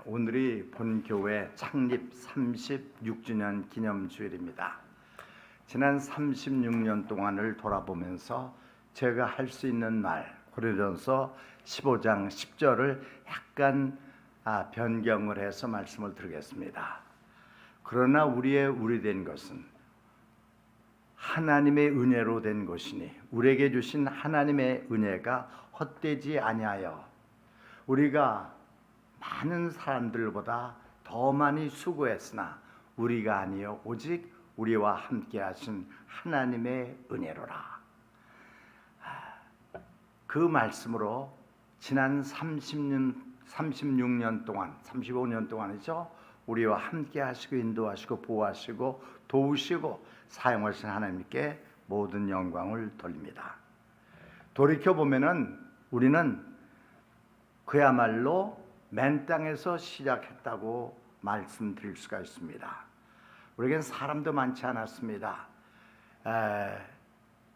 오늘이 본교회 창립 36주년 기념주일입니다. 지난 36년 동안을 돌아보면서 제가 할 수 있는 말, 고린도전서 15장 10절을 약간 변경을 해서 말씀을 드리겠습니다. 그러나 우리 된 것은 하나님의 은혜로 된 것이니 우리에게 주신 하나님의 은혜가 헛되지 아니하여 우리가 많은 사람들보다 더 많이 수고했으나 우리가 아니요 오직 우리와 함께 하신 하나님의 은혜로라. 그 말씀으로 지난 36년 동안 35년 동안이죠. 우리와 함께 하시고 인도하시고 보호하시고 도우시고 사용하신 하나님께 모든 영광을 돌립니다. 돌이켜보면은 우리는 그야말로 맨 땅에서 시작했다고 말씀드릴 수가 있습니다. 우리에겐 사람도 많지 않았습니다.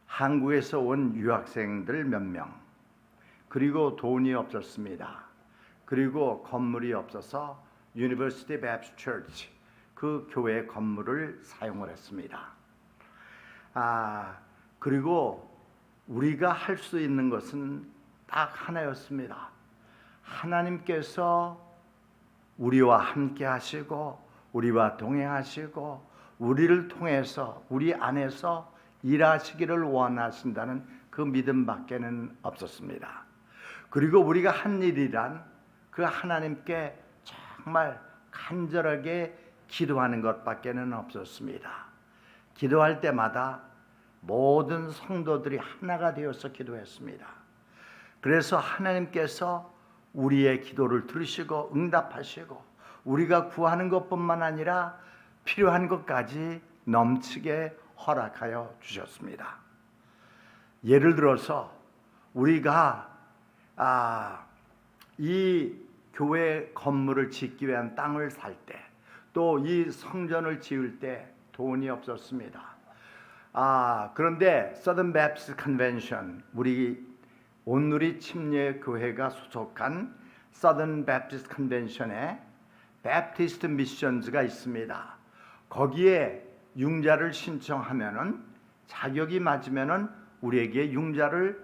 한국에서 온 유학생들 몇 명, 그리고 돈이 없었습니다. 그리고 건물이 없어서 University Baptist Church 그 교회 건물을 사용을 했습니다. 그리고 우리가 할 수 있는 것은 딱 하나였습니다. 하나님께서 우리와 함께 하시고 우리와 동행하시고 우리를 통해서 우리 안에서 일하시기를 원하신다는 그 믿음밖에는 없었습니다. 그리고 우리가 한 일이란 그 하나님께 정말 간절하게 기도하는 것밖에는 없었습니다. 기도할 때마다 모든 성도들이 하나가 되어서 기도했습니다. 그래서 하나님께서 우리의 기도를 들으시고 응답하시고 우리가 구하는 것뿐만 아니라 필요한 것까지 넘치게 허락하여 주셨습니다. 예를 들어서 우리가 이 교회 건물을 짓기 위한 땅을 살 때, 또 이 성전을 지을 때 돈이 없었습니다. 그런데 Southern Baptist Convention, 우리 온누리 침례교회가 소속한 Southern Baptist Convention에 Baptist Missions가 있습니다. 거기에 융자를 신청하면은 자격이 맞으면은 우리에게 융자를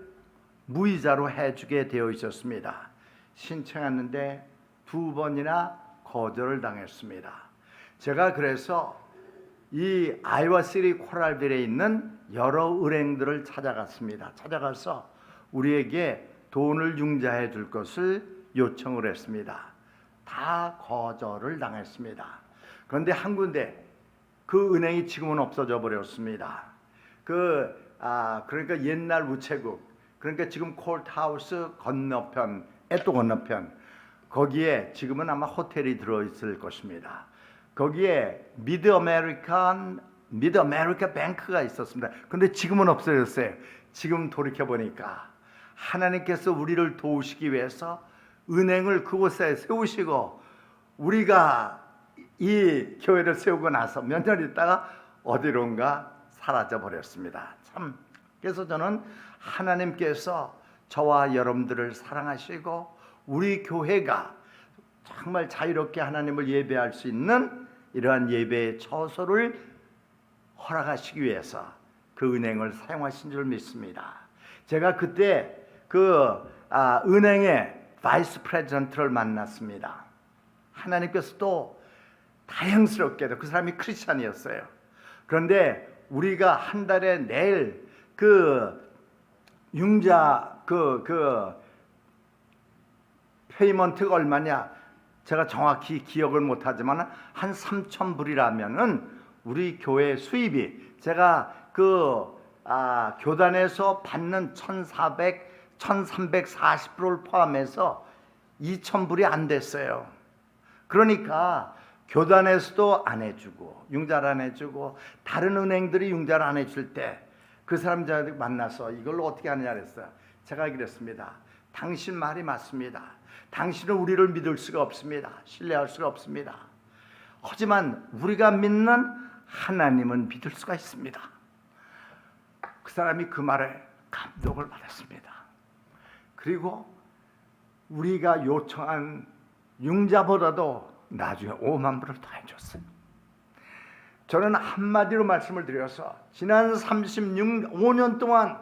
무이자로 해주게 되어 있었습니다. 신청했는데 2번이나 거절을 당했습니다. 제가 그래서 이 아이오와 시티 코랄빌에 있는 여러 은행들을 찾아갔습니다. 찾아가서 우리에게 돈을 융자해 줄 것을 요청을 했습니다. 다 거절을 당했습니다. 그런데 한 군데 그 은행이 지금은 없어져 버렸습니다. 그러니까 옛날 우체국, 그러니까 지금 콜트하우스 건너편, 또 건너편, 거기에 지금은 아마 호텔이 들어있을 것입니다. 거기에 미드 아메리카 뱅크가 있었습니다. 그런데 지금은 없어졌어요. 지금 돌이켜 보니까 하나님께서 우리를 도우시기 위해서 은행을 그곳에 세우시고 우리가 이 교회를 세우고 나서 몇 년 있다가 어디론가 사라져 버렸습니다. 참, 그래서 저는 하나님께서 저와 여러분들을 사랑하시고 우리 교회가 정말 자유롭게 하나님을 예배할 수 있는 이러한 예배의 처소를 허락하시기 위해서 그 은행을 사용하신 줄 믿습니다. 제가 그때 은행의 바이스 프레지던트를 만났습니다. 하나님께서 또 다행스럽게도 그 사람이 크리스찬이었어요. 그런데 우리가 한 달에 내일 융자 페이먼트가 얼마냐 제가 정확히 기억을 못하지만 한 3,000불이라면은 우리 교회 수입이 제가 교단에서 받는 1,340불을 포함해서 2,000불이 안 됐어요. 그러니까 교단에서도 안 해주고 융자를 안 해주고 다른 은행들이 융자를 안 해줄 때 그 사람 저를 만나서 이걸로 어떻게 하느냐 그랬어요. 제가 그랬습니다. 당신 말이 맞습니다. 당신은 우리를 믿을 수가 없습니다. 신뢰할 수가 없습니다. 하지만 우리가 믿는 하나님은 믿을 수가 있습니다. 그 사람이 그 말에 감동을 받았습니다. 그리고 우리가 요청한 융자보다도 나중에 5만 불을 더 해줬어요. 저는 한마디로 말씀을 드려서 지난 35년 동안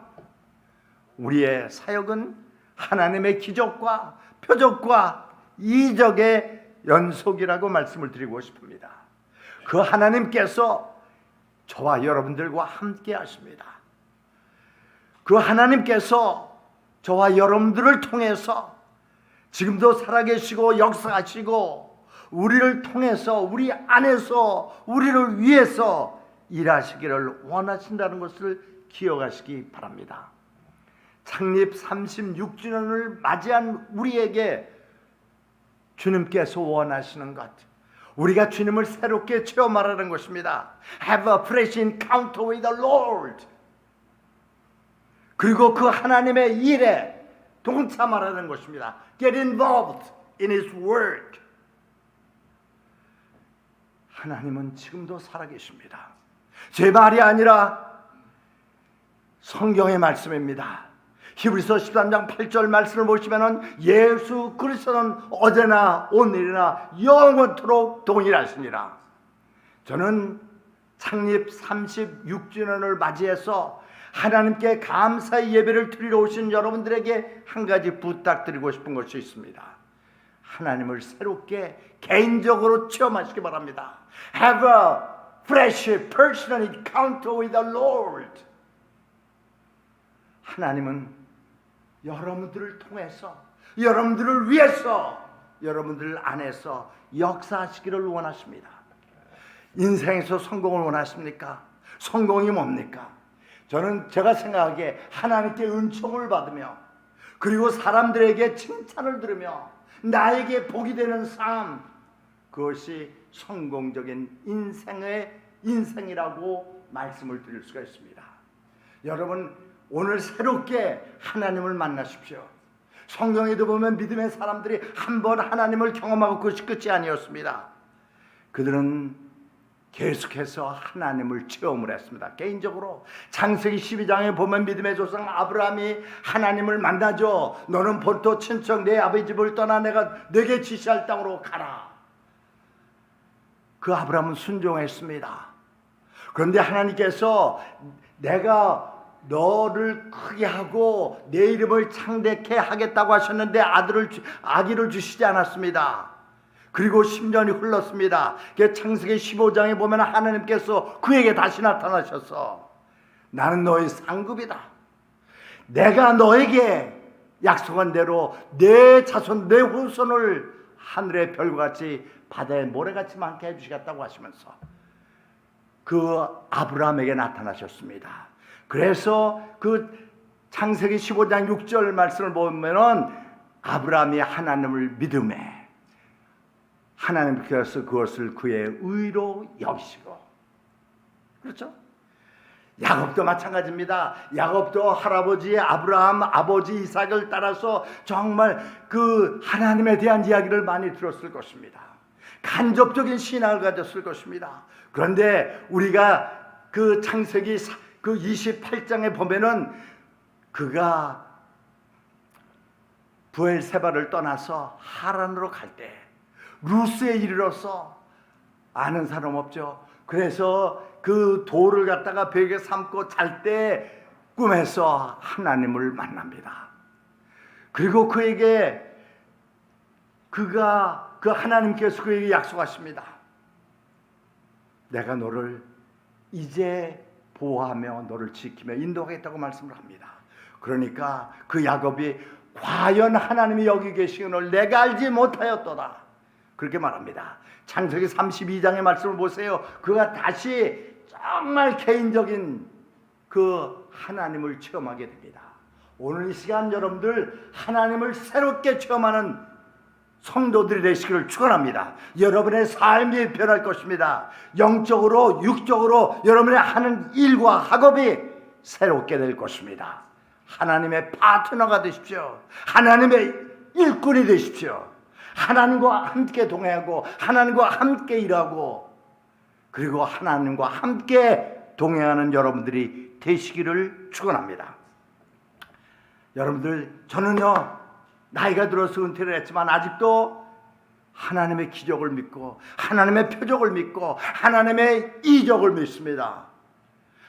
우리의 사역은 하나님의 기적과 표적과 이적의 연속이라고 말씀을 드리고 싶습니다. 그 하나님께서 저와 여러분들과 함께 하십니다. 그 하나님께서 저와 여러분들을 통해서 지금도 살아계시고 역사하시고 우리를 통해서 우리 안에서 우리를 위해서 일하시기를 원하신다는 것을 기억하시기 바랍니다. 창립 36주년을 맞이한 우리에게 주님께서 원하시는 것, 우리가 주님을 새롭게 체험하라는 것입니다. Have a fresh encounter with the Lord. 그리고 그 하나님의 일에 동참하라는 것입니다. Get involved in His work. 하나님은 지금도 살아계십니다. 제 말이 아니라 성경의 말씀입니다. 히브리서 13장 8절 말씀을 보시면 예수 그리스도는 어제나 오늘이나 영원토록 동일하시니라. 저는 창립 36주년을 맞이해서 하나님께 감사의 예배를 드리러 오신 여러분들에게 한 가지 부탁드리고 싶은 것이 있습니다. 하나님을 새롭게 개인적으로 체험하시기 바랍니다. Have a fresh personal encounter with the Lord. 하나님은 여러분들을 통해서, 여러분들을 위해서, 여러분들 안에서 역사하시기를 원하십니다. 인생에서 성공을 원하십니까? 성공이 뭡니까? 저는 제가 생각하기에 하나님께 은총을 받으며 그리고 사람들에게 칭찬을 들으며 나에게 복이 되는 삶, 그것이 성공적인 인생이라고 말씀을 드릴 수가 있습니다. 여러분, 오늘 새롭게 하나님을 만나십시오. 성경에도 보면 믿음의 사람들이 한 번 하나님을 경험하고 그것이 끝이 아니었습니다. 그들은 계속해서 하나님을 체험을 했습니다. 개인적으로 창세기 12장에 보면 믿음의 조상 아브라함이 하나님을 만나죠. 너는 본토 친척 내 아버지 집을 떠나 내가 네게 지시할 땅으로 가라. 그 아브라함은 순종했습니다. 그런데 하나님께서 내가 너를 크게 하고 내 이름을 창대케 하겠다고 하셨는데 아기를 주시지 않았습니다. 그리고 10년이 흘렀습니다. 창세기 15장에 보면 하나님께서 그에게 다시 나타나셔서 나는 너의 상급이다. 내가 너에게 약속한 대로 내 자손 내 후손을 하늘의 별과 같이 바다의 모래같이 많게 해주시겠다고 하시면서 그 아브라함에게 나타나셨습니다. 그래서 그 창세기 15장 6절 말씀을 보면은 아브라함이 하나님을 믿음에 하나님께서 그것을 그의 의로 여기시고, 그렇죠? 야곱도 마찬가지입니다. 야곱도 할아버지 아브라함, 아버지 이삭을 따라서 정말 그 하나님에 대한 이야기를 많이 들었을 것입니다. 간접적인 신앙을 가졌을 것입니다. 그런데 우리가 그 창세기 그 28장에 보면은 그가 브엘세바를 떠나서 하란으로 갈 때 루스에 이르러서 아는 사람 없죠. 그래서 그 돌을 갖다가 벽에 삼고 잘 때 꿈에서 하나님을 만납니다. 그리고 그에게 그 하나님께서 그에게 약속하십니다. 내가 너를 이제 보호하며 너를 지키며 인도하겠다고 말씀을 합니다. 그러니까 그 야곱이 과연 하나님이 여기 계시기를 내가 알지 못하였도다, 그렇게 말합니다. 창세기 32장의 말씀을 보세요. 그가 다시 정말 개인적인 그 하나님을 체험하게 됩니다. 오늘 이 시간 여러분들 하나님을 새롭게 체험하는 성도들이 되시기를 축원합니다. 여러분의 삶이 변할 것입니다. 영적으로 육적으로 여러분의 하는 일과 학업이 새롭게 될 것입니다. 하나님의 파트너가 되십시오. 하나님의 일꾼이 되십시오. 하나님과 함께 동행하고 하나님과 함께 일하고 그리고 하나님과 함께 동행하는 여러분들이 되시기를 축원합니다. 여러분들, 저는요 나이가 들어서 은퇴를 했지만 아직도 하나님의 기적을 믿고 하나님의 표적을 믿고 하나님의 이적을 믿습니다.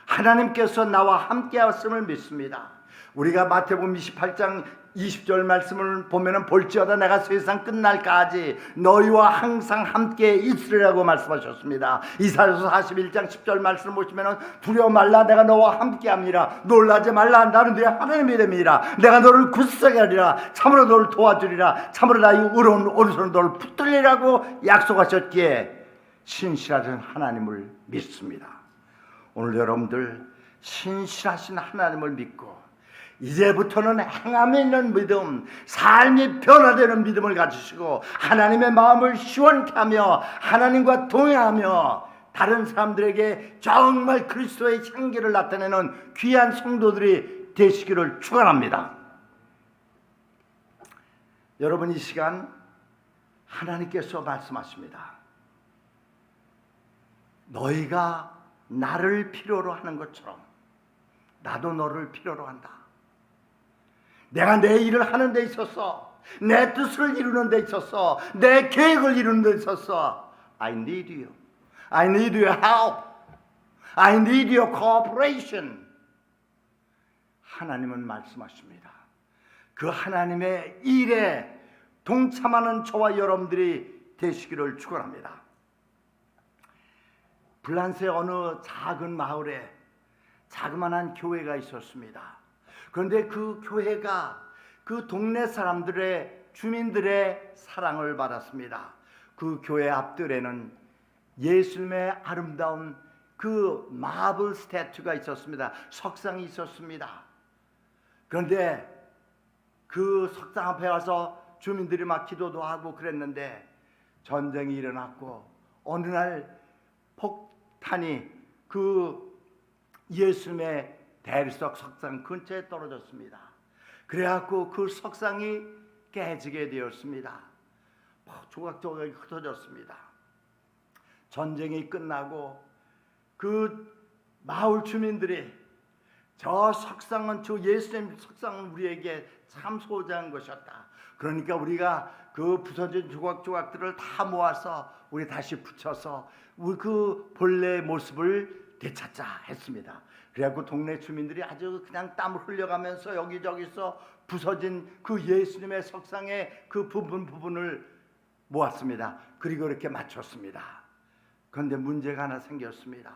하나님께서 나와 함께 하심을 믿습니다. 우리가 마태복음 28장 20절 말씀을 보면은 볼지어다 내가 세상 끝날까지 너희와 항상 함께 있으리라고 말씀하셨습니다. 이사야서 41장 10절 말씀을 보시면은 두려워 말라 내가 너와 함께 합니다. 놀라지 말라 나는 네 하나님이 됨이라. 내가 너를 굳세게 하리라. 참으로 너를 도와주리라. 참으로 나의 의로운 오른손으로 너를 붙들리라고 약속하셨기에 신실하신 하나님을 믿습니다. 오늘 여러분들 신실하신 하나님을 믿고 이제부터는 행함에 있는 믿음, 삶이 변화되는 믿음을 가지시고 하나님의 마음을 시원케 하며 하나님과 동행하며 다른 사람들에게 정말 그리스도의 향기를 나타내는 귀한 성도들이 되시기를 축원합니다. 여러분, 이 시간 하나님께서 말씀하십니다. 너희가 나를 필요로 하는 것처럼 나도 너를 필요로 한다. 내가 내 일을 하는 데 있어서, 내 뜻을 이루는 데 있어서, 내 계획을 이루는 데 있어서 I need you. I need your help. I need your cooperation. 하나님은 말씀하십니다. 그 하나님의 일에 동참하는 저와 여러분들이 되시기를 축원합니다. 블란스의 어느 작은 마을에 자그마한 교회가 있었습니다. 그런데 그 교회가 그 동네 사람들의 주민들의 사랑을 받았습니다. 그 교회 앞뜰에는 예수님의 아름다운 그 마블 스태튜가 있었습니다. 석상이 있었습니다. 그런데 그 석상 앞에 와서 주민들이 막 기도도 하고 그랬는데 전쟁이 일어났고 어느 날 폭탄이 그 예수님의 대리석 석상 근처에 떨어졌습니다. 그래갖고 그 석상이 깨지게 되었습니다. 조각조각이 흩어졌습니다. 전쟁이 끝나고 그 마을 주민들이 저 석상은 저 예수님 석상은 우리에게 참 소중한 것이었다. 그러니까 우리가 그 부서진 조각조각들을 다 모아서 우리 다시 붙여서 우리 그 본래의 모습을 되찾자 했습니다. 그래갖고 동네 주민들이 아주 그냥 땀을 흘려가면서 여기저기서 부서진 그 예수님의 석상의 그 부분을 모았습니다. 그리고 이렇게 맞췄습니다. 그런데 문제가 하나 생겼습니다.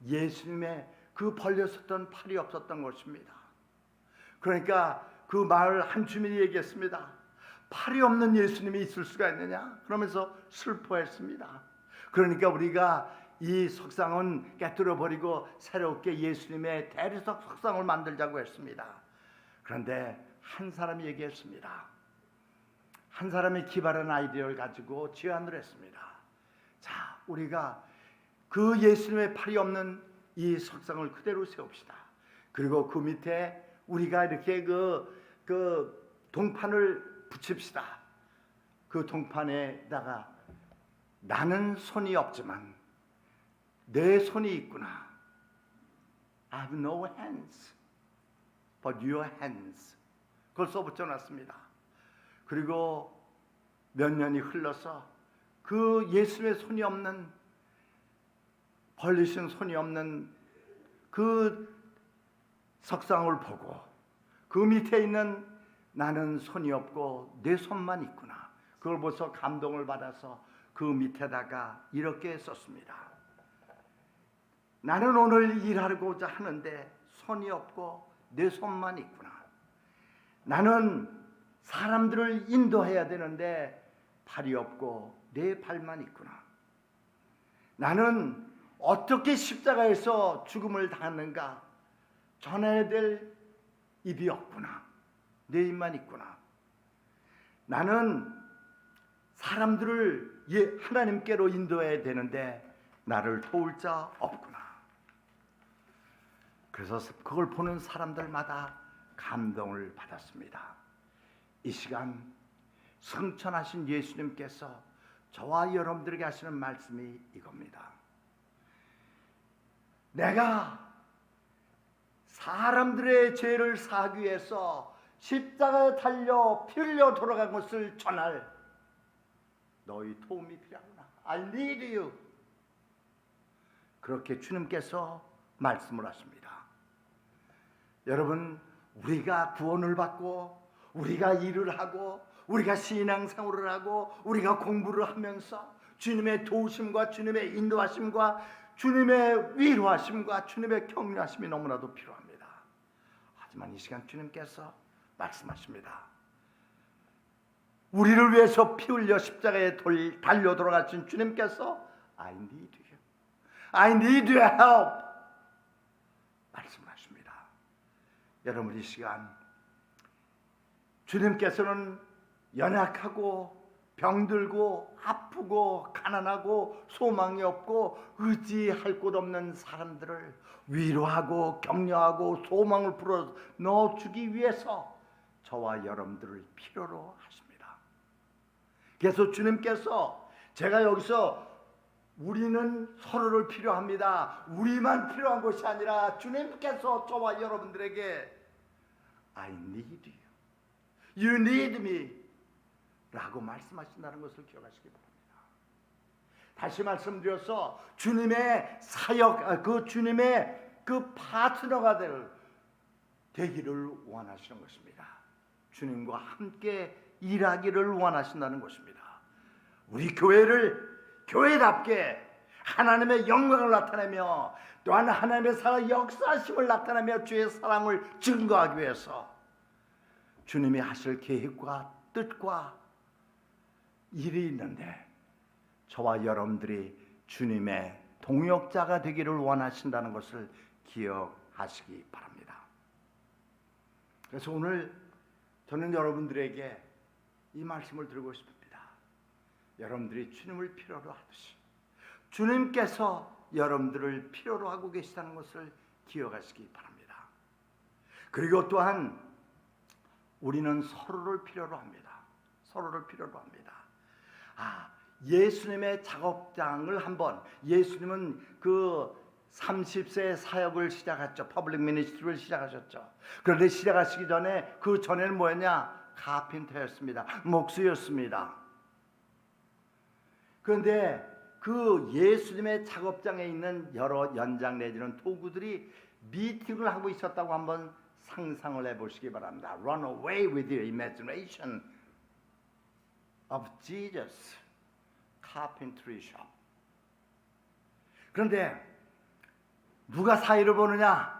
예수님의 그 벌렸었던 팔이 없었던 것입니다. 그러니까 그 마을 한 주민이 얘기했습니다. 팔이 없는 예수님이 있을 수가 있느냐? 그러면서 슬퍼했습니다. 그러니까 우리가 이 석상은 깨뜨려 버리고 새롭게 예수님의 대리석 석상을 만들자고 했습니다. 그런데 한 사람이 얘기했습니다. 한 사람이 기발한 아이디어를 가지고 제안을 했습니다. 자, 우리가 그 예수님의 팔이 없는 이 석상을 그대로 세웁시다. 그리고 그 밑에 우리가 이렇게 그 동판을 붙입시다. 그 동판에다가 나는 손이 없지만 내 손이 있구나. I have no hands, but your hands. 그걸 써붙여놨습니다. 그리고 몇 년이 흘러서 그 예수의 손이 없는 벌리신 손이 없는 그 석상을 보고 그 밑에 있는 나는 손이 없고 내 손만 있구나. 그걸 보면서 감동을 받아서 그 밑에다가 이렇게 썼습니다. 나는 오늘 일하고자 하는데 손이 없고 내 손만 있구나. 나는 사람들을 인도해야 되는데 발이 없고 내 발만 있구나. 나는 어떻게 십자가에서 죽음을 당하는가 전해야 될 입이 없구나. 내 입만 있구나. 나는 사람들을 하나님께로 인도해야 되는데 나를 도울 자 없구나. 그래서 그걸 보는 사람들마다 감동을 받았습니다. 이 시간 승천하신 예수님께서 저와 여러분들에게 하시는 말씀이 이겁니다. 내가 사람들의 죄를 사하기 위해서 십자가에 달려 피 흘려 돌아간 것을 전할 너희 도움이 필요하구나. I need you. 그렇게 주님께서 말씀을 하십니다. 여러분, 우리가 구원을 받고 우리가 일을 하고 우리가 신앙생활을 하고 우리가 공부를 하면서 주님의 도우심과 주님의 인도하심과 주님의 위로하심과 주님의 격려하심이 너무나도 필요합니다. 하지만 이 시간 주님께서 말씀하십니다. 우리를 위해서 피 흘려 십자가에 달려 돌아가신 주님께서 I need you. I need your help. 말씀하십니다. 여러분, 이 시간 주님께서는 연약하고 병들고 아프고 가난하고 소망이 없고 의지할 곳 없는 사람들을 위로하고 격려하고 소망을 불어 넣어주기 위해서 저와 여러분들을 필요로 하십니다. 그래서 주님께서 제가 여기서 우리는 서로를 필요합니다, 우리만 필요한 것이 아니라 주님께서 저와 여러분들에게 I need you, you need me 라고 말씀하신다는 것을 기억하시기 바랍니다. 다시 말씀드려서 주님의 사역, 주님의 파트너가 되기를 원하시는 것입니다. 주님과 함께 일하기를 원하신다는 것입니다. 우리 교회답게 하나님의 영광을 나타내며 또한 하나님의 사랑 역사심을 나타내며 주의 사랑을 증거하기 위해서 주님이 하실 계획과 뜻과 일이 있는데 저와 여러분들이 주님의 동역자가 되기를 원하신다는 것을 기억하시기 바랍니다. 그래서 오늘 저는 여러분들에게 이 말씀을 드리고 싶습니다. 여러분들이 주님을 필요로 하듯이 주님께서 여러분들을 필요로 하고 계시다는 것을 기억하시기 바랍니다. 그리고 또한 우리는 서로를 필요로 합니다. 서로를 필요로 합니다. 예수님의 작업장을 한번, 예수님은 30세 사역을 시작했죠. 퍼블릭 미니스트리를 시작하셨죠. 그런데 시작하시기 전에 그 전에는 뭐였냐? 카펜터였습니다. 목수였습니다. 그런데 그 예수님의 작업장에 있는 여러 연장 내지는 도구들이 미팅을 하고 있었다고 한번 상상을 해보시기 바랍니다. Run away with your imagination of Jesus carpentry shop. 그런데 누가 사이를 보느냐?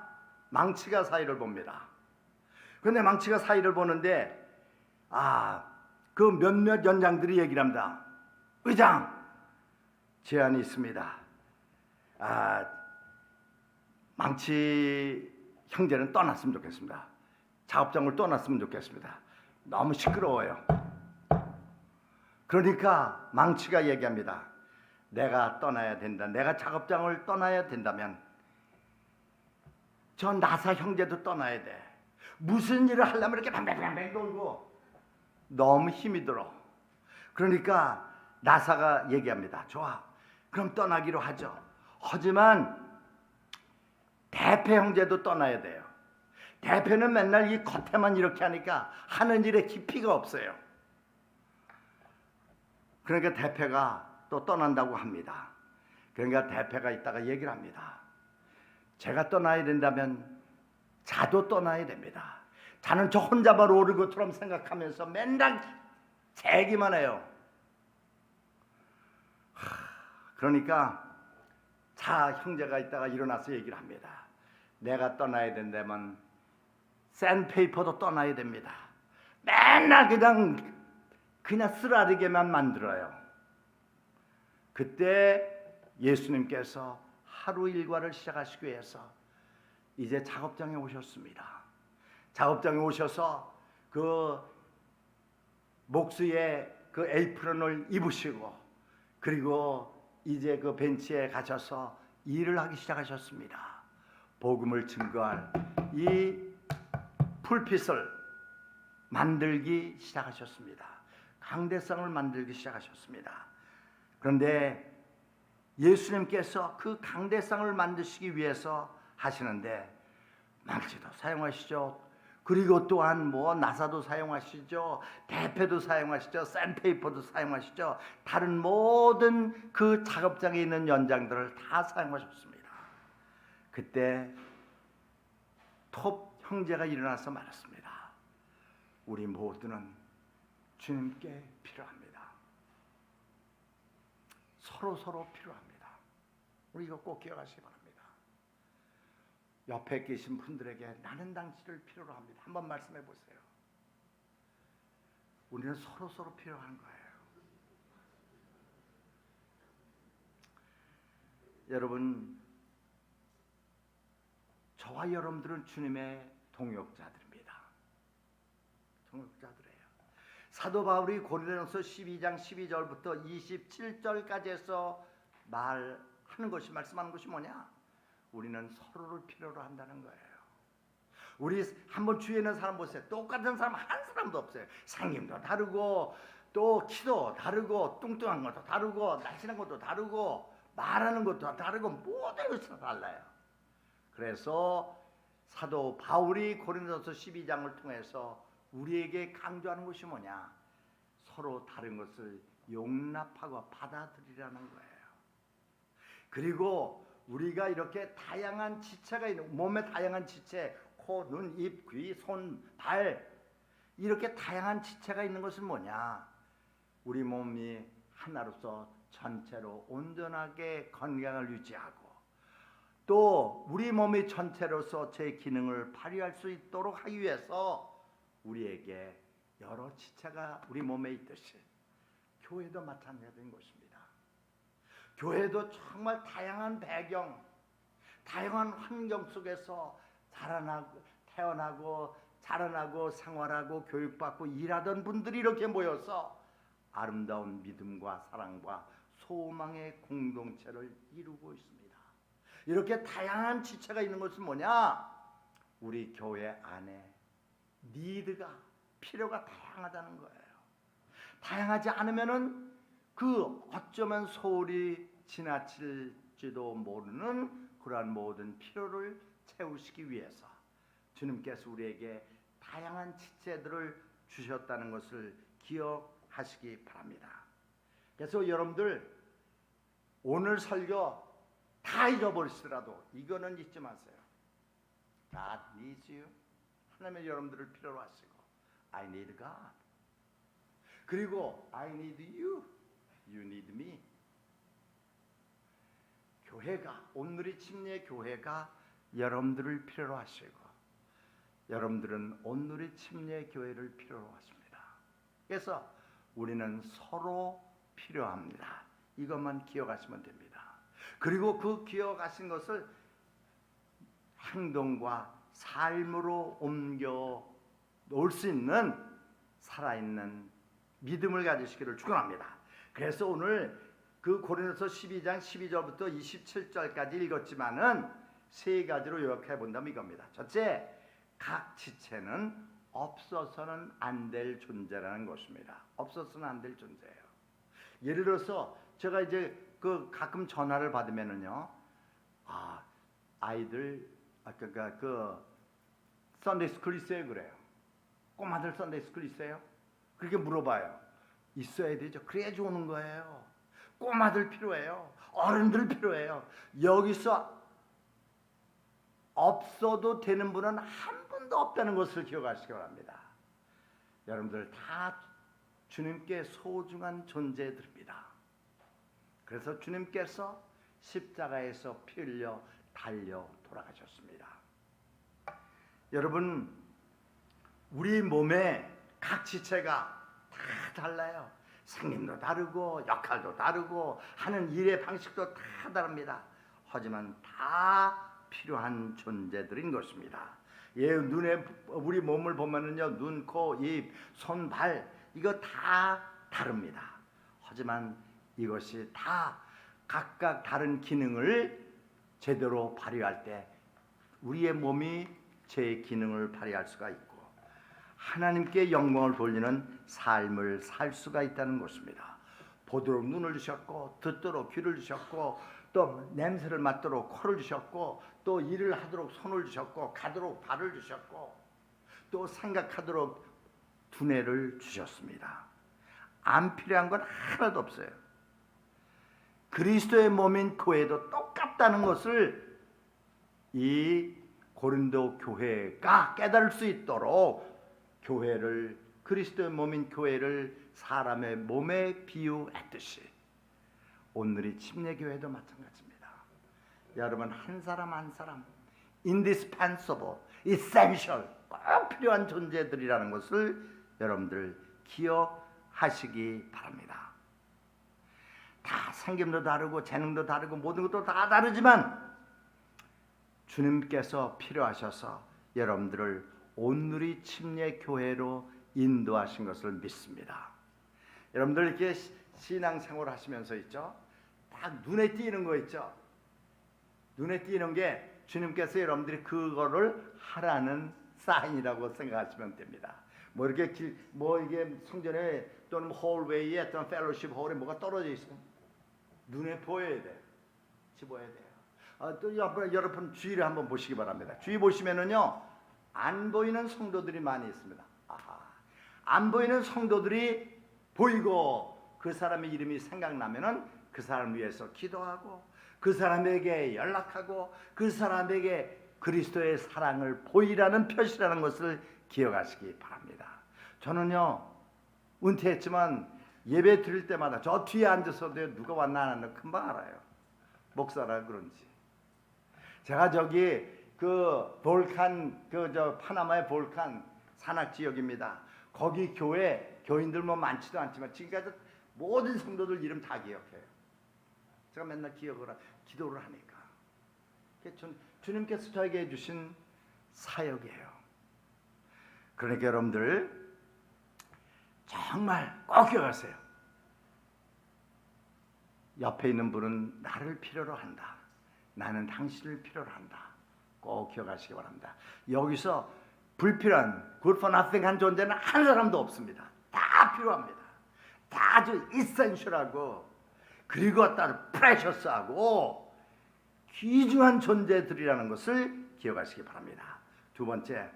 망치가 사이를 봅니다. 그런데 망치가 사이를 보는데 그 몇몇 연장들이 얘기를 합니다. 의장, 제안이 있습니다. 망치 형제는 떠났으면 좋겠습니다. 작업장을 떠났으면 좋겠습니다. 너무 시끄러워요. 그러니까 망치가 얘기합니다. 내가 떠나야 된다. 내가 작업장을 떠나야 된다면 저 나사 형제도 떠나야 돼. 무슨 일을 하려면 이렇게 뱅뱅뱅뱅 돌고 너무 힘이 들어. 그러니까 나사가 얘기합니다. 좋아, 그럼 떠나기로 하죠. 하지만 대패 형제도 떠나야 돼요. 대패는 맨날 이 겉에만 이렇게 하니까 하는 일에 깊이가 없어요. 그러니까 대패가 또 떠난다고 합니다. 그러니까 대패가 있다가 얘기를 합니다. 제가 떠나야 된다면 자도 떠나야 됩니다. 자는 저 혼자만 오른 것처럼 생각하면서 맨날 재기만 해요. 그러니까 자 형제가 있다가 일어나서 얘기를 합니다. 내가 떠나야 된다면 샌페이퍼도 떠나야 됩니다. 맨날 그냥 쓰라리게만 만들어요. 그때 예수님께서 하루 일과를 시작하시기 위해서 이제 작업장에 오셨습니다. 작업장에 오셔서 그 목수의 그 에이프런을 입으시고 그리고 이제 그 벤치에 가셔서 일을 하기 시작하셨습니다. 복음을 증거할 이 풀핏을 만들기 시작하셨습니다. 강대상을 만들기 시작하셨습니다. 그런데 예수님께서 그 강대상을 만드시기 위해서 하시는데 망치도 사용하시죠. 그리고 또한 뭐 나사도 사용하시죠. 대패도 사용하시죠. 샌페이퍼도 사용하시죠. 다른 모든 그 작업장에 있는 연장들을 다 사용하셨습니다. 그때 톱 형제가 일어나서 말했습니다. 우리 모두는 주님께 필요합니다. 서로 필요합니다. 우리 이거 꼭 기억하시기 바랍니다. 옆에 계신 분들에게 나는 당신을 필요로 합니다. 한번 말씀해 보세요. 우리는 서로 필요한 거예요. 여러분, 저와 여러분들은 주님의 동역자들입니다. 동역자들이에요. 사도 바울이 고린도서 12장 12절부터 27절까지 해서 말하는 것이, 말씀하는 것이 뭐냐? 우리는 서로를 필요로 한다는 거예요. 우리 한번 주위에 있는 사람 보세요. 똑같은 사람 한 사람도 없어요. 생김도 다르고 또 키도 다르고 뚱뚱한 것도 다르고 날씬한 것도 다르고 말하는 것도 다르고 모든 것이 다 달라요. 그래서 사도 바울이 고린도서 12장을 통해서 우리에게 강조하는 것이 뭐냐? 서로 다른 것을 용납하고 받아들이라는 거예요. 그리고 우리가 이렇게 다양한 지체가 있는, 몸의 다양한 지체, 코, 눈, 입, 귀, 손, 발, 이렇게 다양한 지체가 있는 것은 뭐냐? 우리 몸이 하나로서 전체로 온전하게 건강을 유지하고 또 우리 몸이 전체로서 제 기능을 발휘할 수 있도록 하기 위해서 우리에게 여러 지체가 우리 몸에 있듯이 교회도 마찬가지인 것입니다. 교회도 정말 다양한 배경, 다양한 환경 속에서 태어나고 자라나고 생활하고 교육받고 일하던 분들이 이렇게 모여서 아름다운 믿음과 사랑과 소망의 공동체를 이루고 있습니다. 이렇게 다양한 지체가 있는 것은 뭐냐? 우리 교회 안에 니드가, 필요가 다양하다는 거예요. 다양하지 않으면은 그 어쩌면 소홀히 지나칠지도 모르는 그러한 모든 필요를 채우시기 위해서 주님께서 우리에게 다양한 지체들을 주셨다는 것을 기억하시기 바랍니다. 그래서 여러분들 오늘 설교 다 잊어버리시더라도 이거는 잊지 마세요. God needs you. 하나님은 여러분들을 필요로 하시고 I need God. 그리고 I need you. You need me. 교회가, 온누리 침례 교회가 여러분들을 필요로 하시고 여러분들은 온누리 침례 교회를 필요로 하십니다. 그래서 우리는 서로 필요합니다. 이것만 기억하시면 됩니다. 그리고 그 기억하신 것을 행동과 삶으로 옮겨 놓을 수 있는 살아있는 믿음을 가지시기를 축원합니다. 그래서 오늘 그 고린도서 12장 12절부터 27절까지 읽었지만은 세 가지로 요약해 본다면 이겁니다. 첫째, 각 지체는 없어서는 안 될 존재라는 것입니다. 없어서는 안 될 존재예요. 예를 들어서 제가 이제 그 가끔 전화를 받으면은요, 아이들 그러니까 그 썬데이 스쿨 있어요 그래요. 꼬마들 썬데이 스쿨 있어요? 그렇게 물어봐요. 있어야 되죠. 그래야지 오는 거예요. 꼬마들 필요해요. 어른들 필요해요. 여기서 없어도 되는 분은 한 분도 없다는 것을 기억하시기 바랍니다. 여러분들 다 주님께 소중한 존재들입니다. 그래서 주님께서 십자가에서 피 흘려 달려 돌아가셨습니다. 여러분, 우리 몸의 각 지체가 다 달라요. 생김도 다르고 역할도 다르고 하는 일의 방식도 다 다릅니다. 하지만 다 필요한 존재들인 것입니다. 눈에 우리 몸을 보면은요, 눈, 코, 입, 손, 발 이거 다 다릅니다. 하지만 이것이 다 각각 다른 기능을 제대로 발휘할 때 우리의 몸이 제 기능을 발휘할 수가 있고 하나님께 영광을 돌리는 삶을 살 수가 있다는 것입니다. 보도록 눈을 주셨고 듣도록 귀를 주셨고 또 냄새를 맡도록 코를 주셨고 또 일을 하도록 손을 주셨고 가도록 발을 주셨고 또 생각하도록 두뇌를 주셨습니다. 안 필요한 건 하나도 없어요. 그리스도의 몸인 교회도 똑같다는 것을 이 고린도 교회가 깨달을 수 있도록 교회를, 그리스도의 몸인 교회를 사람의 몸에 비유했듯이 오늘의 침례교회도 마찬가지입니다. 여러분, 한 사람 한 사람 indispensable, essential, 꼭 필요한 존재들이라는 것을 여러분들 기억하시기 바랍니다. 다 생김도 다르고 재능도 다르고 모든 것도 다 다르지만 주님께서 필요하셔서 여러분들을 온누리 침례교회로 인도하신 것을 믿습니다. 여러분들 이렇게 신앙생활 하시면서 있죠, 딱 눈에 띄는 거 있죠. 눈에 띄는 게 주님께서 여러분들이 그거를 하라는 사인이라고 생각하시면 됩니다. 뭐 이렇게 뭐 이게 성전에 또는 홀웨이에 또는 펠로십 홀에 뭐가 떨어져 있어요. 눈에 보여야 돼. 집어야 돼요. 또 여러분 주위를 한번 보시기 바랍니다. 주위 보시면은요, 안 보이는 성도들이 많이 있습니다. 안 보이는 성도들이 보이고 그 사람의 이름이 생각나면은 그 사람을 위해서 기도하고 그 사람에게 연락하고 그 사람에게 그리스도의 사랑을 보이라는 표시라는 것을 기억하시기 바랍니다. 저는요, 은퇴했지만 예배 드릴 때마다 저 뒤에 앉아서도 누가 왔나 안 왔나 금방 알아요. 목사라 그런지. 제가 저기 그 볼칸, 파나마의 볼칸 산악 지역입니다. 거기 교인들 뭐 많지도 않지만 지금까지 모든 성도들 이름 다 기억해요. 제가 맨날 기도를 하니까. 주님께서 저에게 해주신 사역이에요. 그러니까 여러분들 정말 꼭 기억하세요. 옆에 있는 분은 나를 필요로 한다. 나는 당신을 필요로 한다. 꼭 기억하시기 바랍니다. 여기서 불필요한 good for nothing 한 존재는 한 사람도 없습니다. 다 필요합니다. 다 아주 essential하고 그리고 따로 프레셔스하고 귀중한 존재들이라는 것을 기억하시기 바랍니다. 두 번째,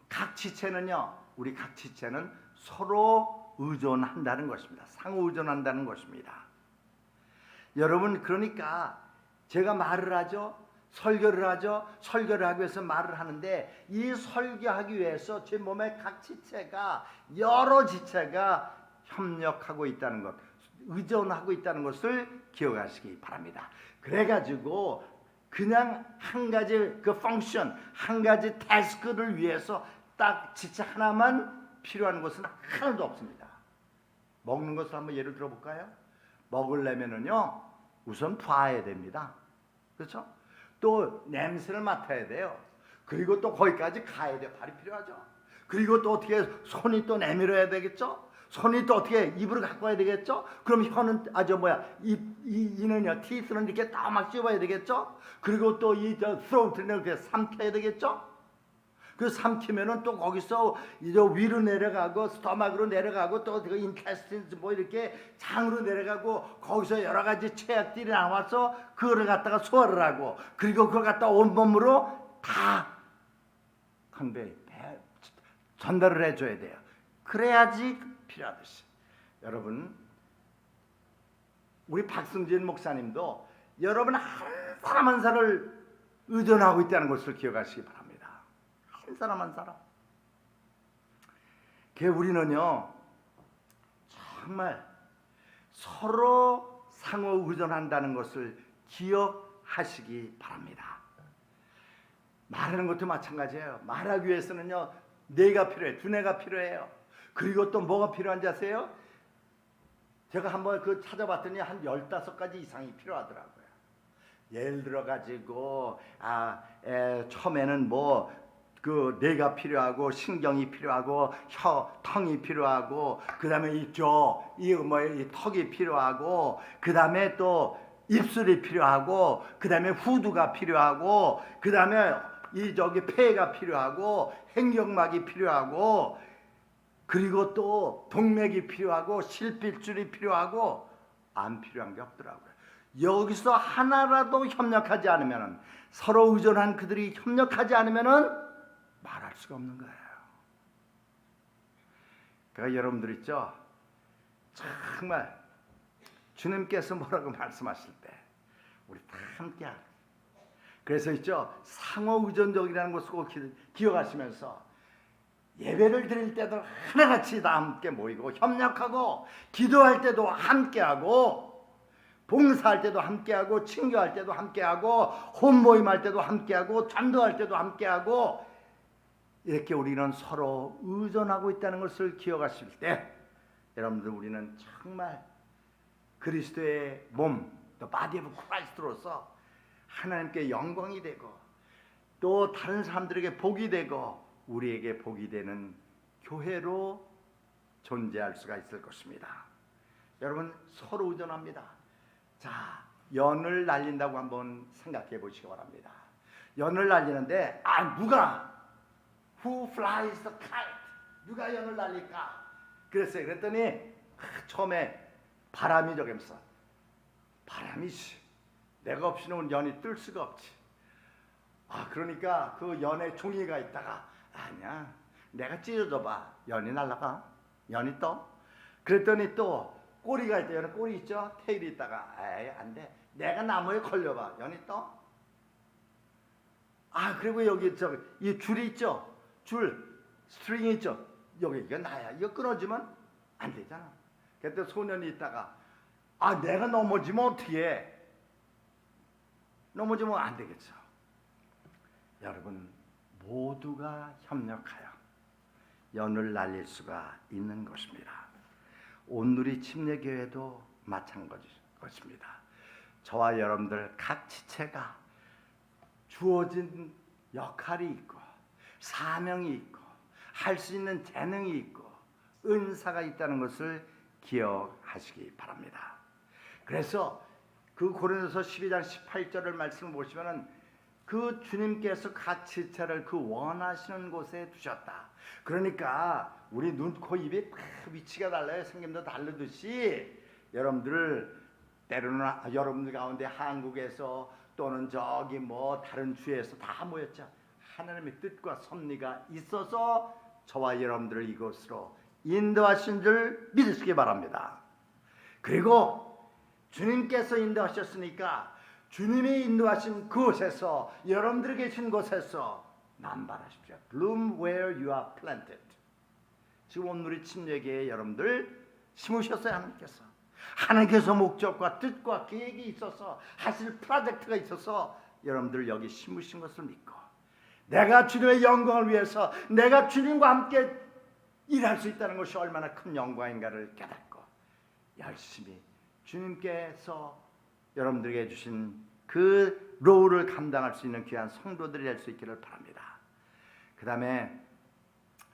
각 지체는요, 우리 각 지체는 서로 의존한다는 것입니다. 상호 의존한다는 것입니다. 여러분, 그러니까 제가 말을 하죠, 설교를 하죠. 설교를 하기 위해서 말을 하는데 이 설교하기 위해서 제 몸의 각 지체가, 여러 지체가 협력하고 있다는 것, 의존하고 있다는 것을 기억하시기 바랍니다. 그래가지고 그냥 한 가지 그 펑션, 한 가지 태스크를 위해서 딱 지체 하나만 필요한 것은 하나도 없습니다. 먹는 것을 한번 예를 들어볼까요? 먹으려면은요, 우선 봐야 됩니다. 그렇죠? 또 냄새를 맡아야 돼요. 그리고 또 거기까지 가야 돼요. 발이 필요하죠. 그리고 또 어떻게 손이 또 내밀어야 되겠죠? 손이 또 어떻게 입으로 갖고 와야 되겠죠? 그럼 혀는 이는요, 티스는 이렇게 딱 막 씹어야 되겠죠? 그리고 또 이 throat는 이렇게 삼켜야 되겠죠? 그 삼키면은 또 거기서 이제 위로 내려가고 스토막으로 내려가고 또 그 인테스틴스 뭐 이렇게 장으로 내려가고 거기서 여러 가지 체액들이 나와서 그거를 갖다가 소화를 하고 그리고 그걸 갖다 온몸으로 다 전달을 해줘야 돼요. 그래야지 필요하듯이. 여러분, 우리 박승진 목사님도 여러분 한 사람 한 사람을 의존하고 있다는 것을 기억하시기 바랍니다. 한 사람 한 사람. 우리는요, 정말 서로 상호 의존한다는 것을 기억하시기 바랍니다. 말하는 것도 마찬가지예요. 말하기 위해서는요, 뇌가 필요해요. 두뇌가 필요해요. 그리고 또 뭐가 필요한지 아세요? 제가 한번 찾아봤더니 한 15가지 이상이 필요하더라고요. 예를 들어 가지고 처음에는 그 뇌가 필요하고 신경이 필요하고 ton이 필요하고 그다음에 이 턱이 필요하고 그다음에 또 입술이 필요하고 그다음에 후두가 필요하고 그다음에 폐가 필요하고 횡격막이 필요하고 그리고 또 동맥이 필요하고 실핏줄이 필요하고 안 필요한 게 없더라고요. 여기서 하나라도 협력하지 않으면, 서로 의존한 그들이 협력하지 않으면 말할 수가 없는 거예요. 그러니까 여러분들 있죠, 정말 주님께서 뭐라고 말씀하실 때 우리 다 함께 하는, 그래서 있죠, 상호 의존적이라는 것을 꼭 기억하시면서 예배를 드릴 때도 하나같이 다 함께 모이고 협력하고, 기도할 때도 함께하고, 봉사할 때도 함께하고, 친교할 때도 함께하고, 혼모임할 때도 함께하고, 전도할 때도 함께하고, 이렇게 우리는 서로 의존하고 있다는 것을 기억하실 때, 여러분들 우리는 정말 그리스도의 몸, 또 바디 오브 크라이스트로서 하나님께 영광이 되고, 또 다른 사람들에게 복이 되고, 우리에게 복이 되는 교회로 존재할 수가 있을 것입니다. 여러분, 서로 의존합니다. 자, 연을 날린다고 한번 생각해 보시기 바랍니다. 연을 날리는데 누가 Who flies the kite? 누가 연을 날릴까? 그랬어요. 그랬더니 처음에 바람이 저기면서, 바람이 내가 없이는 연이 뜰 수가 없지. 그러니까 그 연에 종이가 있다가, 아니야, 내가 찢어줘봐, 연이 날아가, 연이 떠. 그랬더니 또 꼬리가 있다, 연에 꼬리 있죠, 테일이 있다가, 에이 안돼, 내가 나무에 걸려봐, 연이 떠. 그리고 여기 이 줄이 있죠, 줄 스트링이 있죠, 여기 이거 나야, 이거 끊어지면 안 되잖아. 그때 소년이 있다가, 내가 넘어지면 어떻게 해? 넘어지면 안 되겠죠. 여러분, 모두가 협력하여 연을 날릴 수가 있는 것입니다. 온누리 침례교회도 마찬가지 것입니다. 저와 여러분들 각 지체가 주어진 역할이 있고, 사명이 있고, 할 수 있는 재능이 있고, 은사가 있다는 것을 기억하시기 바랍니다. 그래서 그 고린도서 12장 18절을 말씀을 보시면은, 그 주님께서 각 지체를 그 원하시는 곳에 두셨다. 그러니까 우리 눈, 코, 입이 다 위치가 달라요. 생김도 다르듯이 여러분들 때로는 여러분들 가운데 한국에서 또는 저기 다른 주에서 다 모였죠. 하나님의 뜻과 섭리가 있어서 저와 여러분들을 이곳으로 인도하신 줄 믿으시기 바랍니다. 그리고 주님께서 인도하셨으니까 주님이 인도하신 그곳에서, 여러분들이 계신 곳에서 만발하십시오. Bloom where you are planted. 지금 온누리 침례교회에 여러분들 심으셨어요. 하나님께서 목적과 뜻과 계획이 있어서 하실 프로젝트가 있어서 여러분들 여기 심으신 것을 믿고, 내가 주님의 영광을 위해서 내가 주님과 함께 일할 수 있다는 것이 얼마나 큰 영광인가를 깨닫고 열심히 주님께서 여러분들에게 주신 그 로우를 감당할 수 있는 귀한 성도들이 될 수 있기를 바랍니다. 그 다음에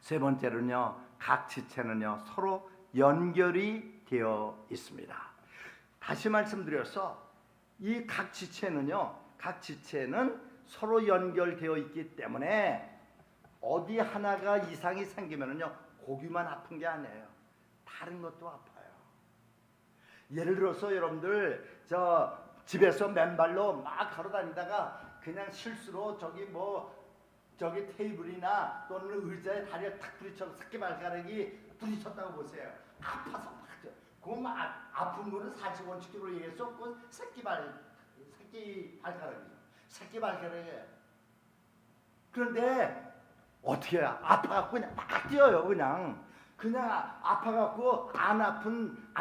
세 번째로는요, 각 지체는요 서로 연결이 되어 있습니다. 다시 말씀드려서 이 각 지체는 서로 연결되어 있기 때문에 어디 하나가 이상이 생기면은요, 고기만 아픈 게 아니에요. 다른 것도 아파요. 예를 들어서 여러분들 집에서 맨발로 막 걸어 다니다가 그냥 실수로 저기 테이블이나 또는 의자에 다리를 탁 부딪혀서 새끼발가락이 부딪혔다고 보세요. 아파서 막 그거 아픈 거는 사실 원칙적으로 얘기해서 그 새끼발가락이죠. 새끼발가락이에요. 그런데 어떻게 해요? 아파갖고 그냥 막 뛰어요. 그냥 아파갖고 안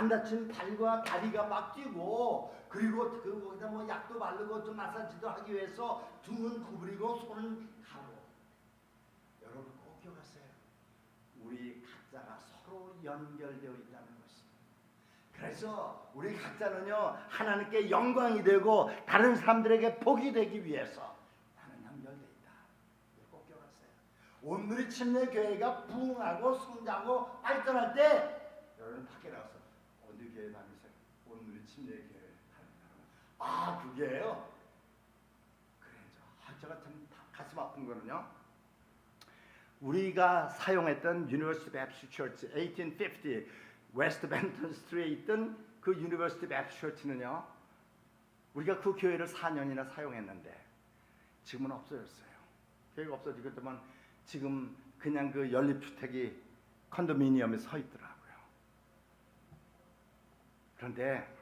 다친 발과 다리가 막 뛰고, 그리고 거기다 약도 바르고 좀 마사지도 하기 위해서 등은 구부리고 손은 가고. 여러분 꼭 기억하세요. 우리 각자가 서로 연결되어 있다는 것입니다. 그래서 우리 각자는요, 하나님께 영광이 되고 다른 사람들에게 복이 되기 위해서 나는 연결되어 있다. 꼭 기억하세요. 온누리 침례교회가 부흥하고 성장하고 발전할 때 여러분 밖에 나가서 어디 교회 다니세요? 온누리 침례교회 다닌다고. 그게요? 그래죠. 제가 참 가슴 아픈 거는요, 우리가 사용했던 University Baptist Church 1850 웨스트 벤턴 스트리트에 있던 그 University Baptist Church는요, 우리가 그 교회를 4년이나 사용했는데 지금은 없어졌어요. 교회가 없어지겠지만 지금 그냥 그 연립주택이 컨도미니엄에 서 있더라고요. 그런데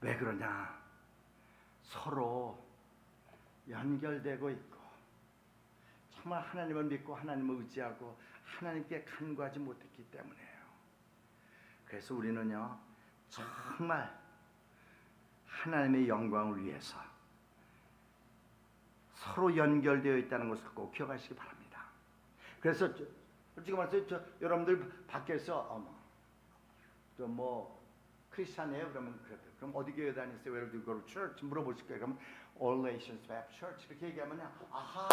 왜 그러냐? 서로 연결되고 있고 정말 하나님을 믿고 하나님을 의지하고 하나님께 간구하지 못했기 때문이에요. 그래서 우리는요 정말 하나님의 영광을 위해서 서로 연결되어 있다는 것을 꼭 기억하시기 바랍니다. 그래서 솔직히 말해서 여러분들 밖에서 뭐 크리스찬이에요? 그러면 그래도 그럼 어디 교회 다니세요? Where do you go to church? 물어보실 거예요. 그럼 All Nations Baptist Church 이렇게 얘기하면 아하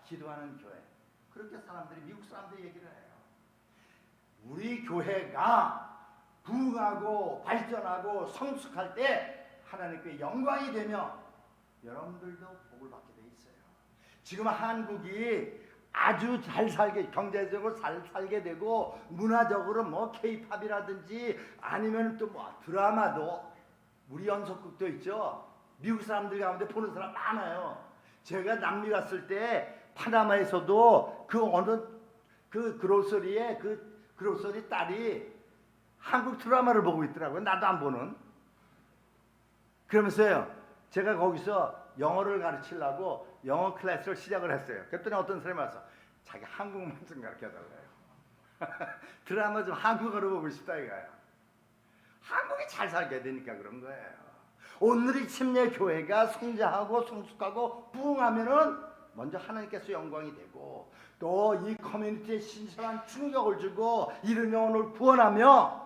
기도하는 교회. 그렇게 사람들이 미국 사람들이 얘기를 해요. 우리 교회가 부흥하고 발전하고 성숙할 때 하나님께 영광이 되며 여러분들도 복을 받게 돼 있어요. 지금 한국이 아주 잘 살게 경제적으로 잘 살게 되고 문화적으로 뭐 K-팝이라든지 아니면 또 뭐 드라마도 우리 연속극도 있죠. 미국 사람들 가운데 보는 사람 많아요. 제가 남미 갔을 때 파나마에서도 그 어느 그 그로서리에 그 그로서리 딸이 한국 드라마를 보고 있더라고요. 나도 안 보는. 그러면서요. 제가 거기서 영어를 가르치려고 영어 클래스를 시작을 했어요. 그랬더니 어떤 사람이 와서 자기 한국말 좀 가르쳐달래요. 드라마 좀 한국어로 보고 싶다 이거예요. 한국이 잘 살게 되니까 그런 거예요. 오늘의 침례 교회가 성장하고 성숙하고 부흥하면은 먼저 하나님께서 영광이 되고 또 이 커뮤니티에 신선한 충격을 주고 이런 영혼을 구원하며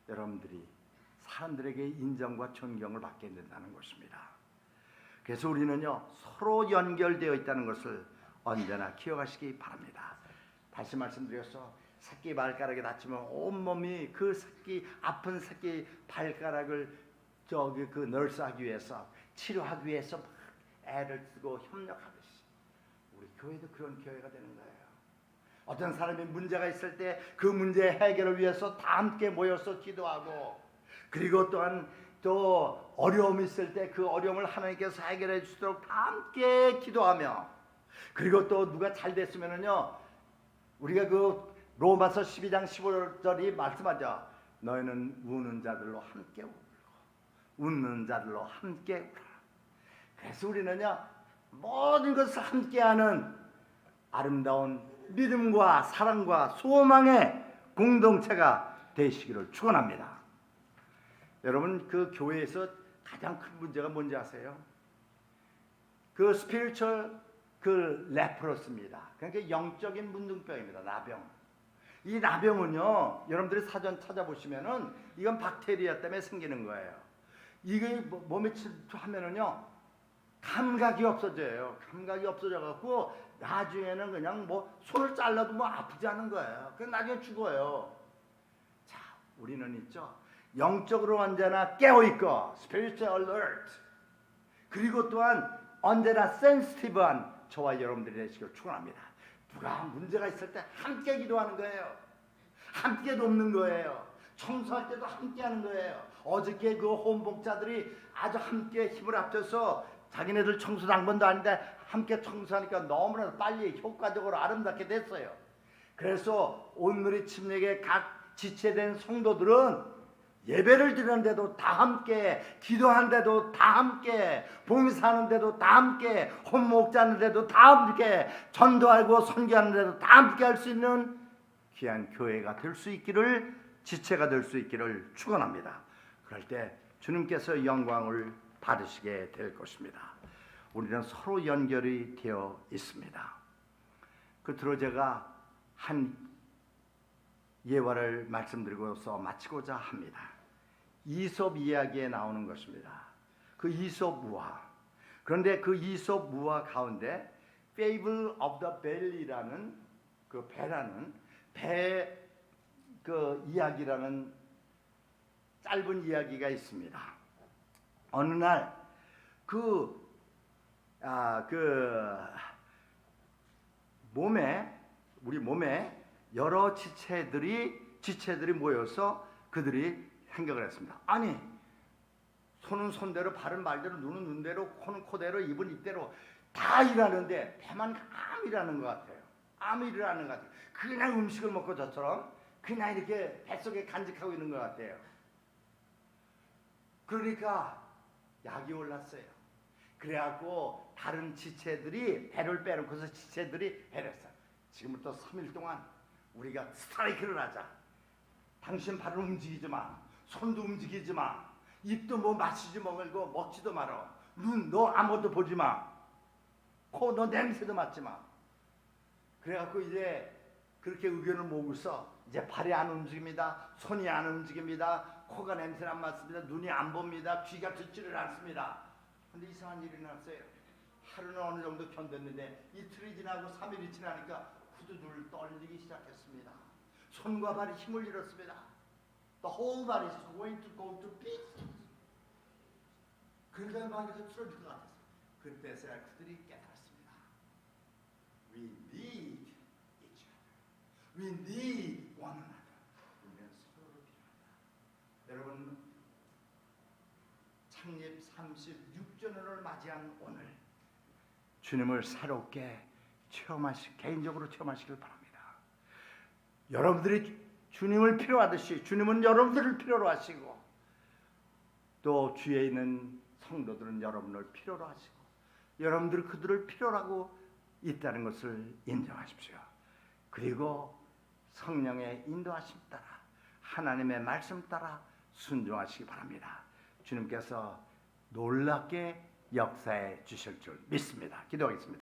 여러분들이 사람들에게 인정과 존경을 받게 된다는 것입니다. 그래서 우리는요 서로 연결되어 있다는 것을 언제나 기억하시기 바랍니다. 다시 말씀드려서 새끼 발가락에 다치면 온몸이 그 새끼 아픈 새끼 발가락을 그 널스하기 위해서 치료하기 위해서 막 애를 쓰고 협력하듯이 우리 교회도 그런 교회가 되는 거예요. 어떤 사람이 문제가 있을 때 그 문제 해결을 위해서 다 함께 모여서 기도하고 그리고 또한 또 어려움이 있을 때 그 어려움을 하나님께서 해결해 주시도록 다 함께 기도하며 그리고 또 누가 잘 됐으면은요 우리가 그 로마서 12장 15절이 말씀하죠. 너희는 우는 자들로 함께 울고 웃는 자들로 함께 울어라. 그래서 우리는요 모든 것을 함께하는 아름다운 믿음과 사랑과 소망의 공동체가 되시기를 축원합니다. 여러분 그 교회에서 가장 큰 문제가 뭔지 아세요? 그 스피리추얼 그 레프로스입니다. 그러니까 영적인 문둥병입니다. 나병. 이 나병은요 여러분들이 사전 찾아보시면은 이건 박테리아 때문에 생기는 거예요. 이게 몸에 침투하면은요 감각이 없어져요. 감각이 없어져 갖고 나중에는 그냥 뭐 손을 잘라도 뭐 아프지 않은 거예요. 그 나중에 죽어요. 자, 우리는 있죠. 영적으로 언제나 깨어 있고 spiritual alert. 그리고 또한 언제나 sensitive한 저와 여러분들이 되시길 축원합니다. 누가 문제가 있을 때 함께 기도하는 거예요. 함께 돕는 거예요. 청소할 때도 함께 하는 거예요. 어저께 그 호흡복자들이 아주 함께 힘을 합쳐서 자기네들 청소도 한 번도 아닌데 함께 청소하니까 너무나 빨리 효과적으로 아름답게 됐어요. 그래서 오늘의 침례의 각 지체된 성도들은 예배를 드리는데도 다 함께, 기도하는데도 다 함께, 봉사하는데도 다 함께, 혼목자하는데도 다 함께, 전도하고 선교하는데도 다 함께 할 수 있는 귀한 교회가 될 수 있기를, 지체가 될 수 있기를 축원합니다. 그럴 때 주님께서 영광을 받으시게 될 것입니다. 우리는 서로 연결이 되어 있습니다. 끝으로 제가 한 예화를 말씀드리고서 마치고자 합니다. 이솝 이야기에 나오는 것입니다. 그 이솝 우화. 그런데 그 이솝 우화 가운데 Fable of the Belly라는 그 배라는 배 그 이야기라는 짧은 이야기가 있습니다. 어느 날 우리 몸에 여러 지체들이 모여서 그들이 생각을 했습니다. 아니, 손은 손대로, 발은 발대로, 눈은 눈대로, 코는 코대로, 입은 입대로 다 일하는데 배만 아무 일하는 것 같아요. 아무 일을 하는 것 같아요. 그냥 음식을 먹고 저처럼 그냥 이렇게 뱃속에 간직하고 있는 것 같아요. 그러니까 약이 올랐어요. 그래갖고 다른 지체들이 배를 빼놓고서 지체들이 배를 했어요. 지금부터 3일 동안 우리가 스트라이크를 하자. 당신 발을 움직이지 마. 손도 움직이지 마. 입도 뭐 마시지 말고 먹지도 말어. 눈 너 아무것도 보지 마. 코 너 냄새도 맡지 마. 그래갖고 이제 그렇게 의견을 모으고서 이제 발이 안 움직입니다. 손이 안 움직입니다. 코가 냄새를 안 맡습니다. 눈이 안 봅니다. 귀가 듣지를 않습니다. 근데 이상한 일이 났어요. 하루는 어느 정도 견뎠는데 이틀이 지나고 3일이 지나니까 후두들 떨리기 시작했습니다. 손과 발이 힘을 잃었습니다. The whole body is going to go to pieces. 그러다 막 이렇게 틀어질 것 같았어요. 그때서야 그들이 깨달았습니다. We need each other. We need one another. 우리는 서로를 필요하다. 여러분, 창립 36주년을 맞이한 오늘 주님을 새롭게 개인적으로 체험하시길 바랍니다. 여러분들이 주님을 필요하듯이 주님은 여러분들을 필요로 하시고 또 주위에 있는 성도들은 여러분을 필요로 하시고 여러분들이 그들을 필요로 하고 있다는 것을 인정하십시오. 그리고 성령의 인도하심 따라 하나님의 말씀 따라 순종하시기 바랍니다. 주님께서 놀랍게 역사해 주실 줄 믿습니다. 기도하겠습니다.